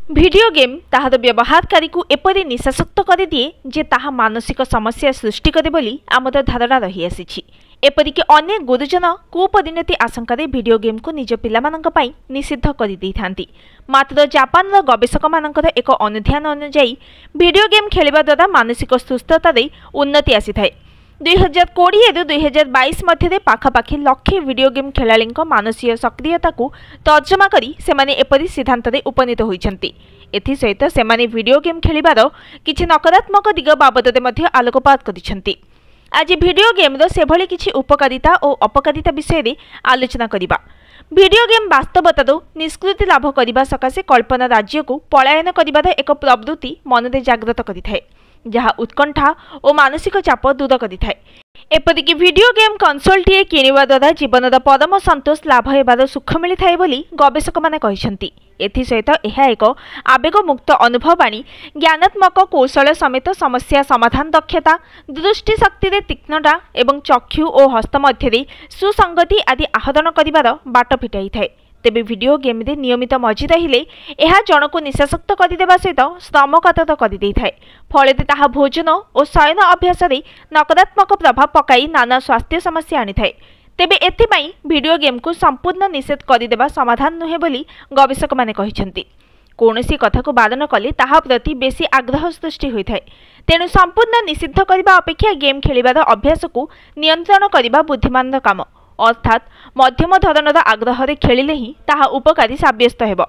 Video game ताहार व्यवहारकारी को एपरि निशाशक्त कर दिए जे ताहा मानसिक समस्या सृष्टि करे बोली आमर धारणा रही आसी। एपरिक अनेक गुरुजन कुपरिणति आशंका भिडियो गेम को निज पिलामानंक पई निषिद्ध कर देइथांती। मात्र जापान गवेषक मानकर एक अनुध्यान अनुଯାयी भिडियो गेम खेलिबा द्वारा मानसिक सुस्थता उन्नति आसी थाए। 2020 रु 2022 मध्य पाखापाखि लक्षे भिडियो गेम खेलाड़ी मानसिक सक्रियता को तर्जमा करी सेमाने एपरि सिद्धांत उपनीत होइछन्ति। एथिसहित सेमाने भिडियो गेम खेलिबार किछि नकारात्मक दिग बाबदरे मध्य आलोकपात करिछन्ति। आज भिडियो गेम सेभली किछि उपकारिता और अपकारिता विषय रे आलोचना करिबा। भिडियो गेम वास्तवतारू निष्कृति लाभ करने सकाशे कल्पना राज्य को पलायन करिबार एक प्रवृत्ति मनरे जागृत करिथाए, जहाँ उत्कंठा और मानसिक चाप दूर करिथाए। एपरिक भिडियो गेम कन्सोलटीए किणवा द्वारा जीवन परम संतोष लाभ हेबार सुख मिलता है बोली गवेषक माने कहिसंती। एथिसहित यह एक आवेगमुक्त अनुभव आनी ज्ञानात्मक कौशल समेत समस्या समाधान दक्षता दृष्टिशक्ति तीक्ष्णता एवं चक्षु और हस्त मध्य सुसंगति आदि आहरण करिबार बाट फिटाई थाए। तेबे भिडियो गेम रे नियमित मजी रहिले यह जन को निशाशक्त करदेवा सहित श्रमकातर कर फल ताहा भोजन और शयन अभ्यास रे नकारात्मक प्रभाव पकाई नाना स्वास्थ्य समस्या आनी थाए। तेबे एथिपाई भिडियो गेम को संपूर्ण निषेध करदेवा समाधान नुहे बोली गवेषक माने कहिसंती। कौनसी कथा को बारण कले ताहा प्रति बेसी आग्रह सृष्टि होइथाए। तेणु संपूर्ण निषिद्ध करबा अपेक्षा गेम खेलिबार अभ्यास को नियंत्रण करबा बुद्धिमान काम, अर्थात मध्यम धरणर आग्रह खेलिले ही ताहा उपकारी साब्यस्त हेब।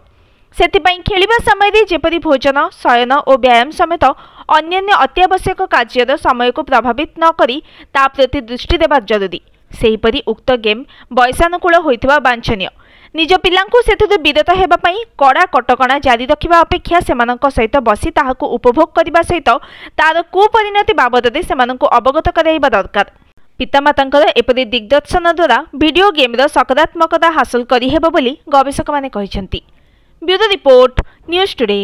सेथिपाई खेलिबा समय जेपरि भोजन शयन और व्यायाम समेत अन्यान्य अत्यावश्यक कार्यर समय को प्रभावित न करी ता प्रति दृष्टि देबा जरूरी। सेहीपरि उक्त गेम वयसानुकूल होइथिबा वांछनीय। निज पिलांकु सेथुरु विरत हेबा पई कड़ा कटकणा जारी रखिबा अपेक्षा सेमानंक सहित बसी ताहाको उपभोग करिबा सहित तार कुपरिणति बाबदरे सेमानंकु अवगत कराइबा दरकार। पितामातांकर एपरि दिग्दर्शन द्वारा भिडियो गेम सकारात्मकता हासिल करि हेबो बोली गवेषक माने कहिसंती। Bureau report news today.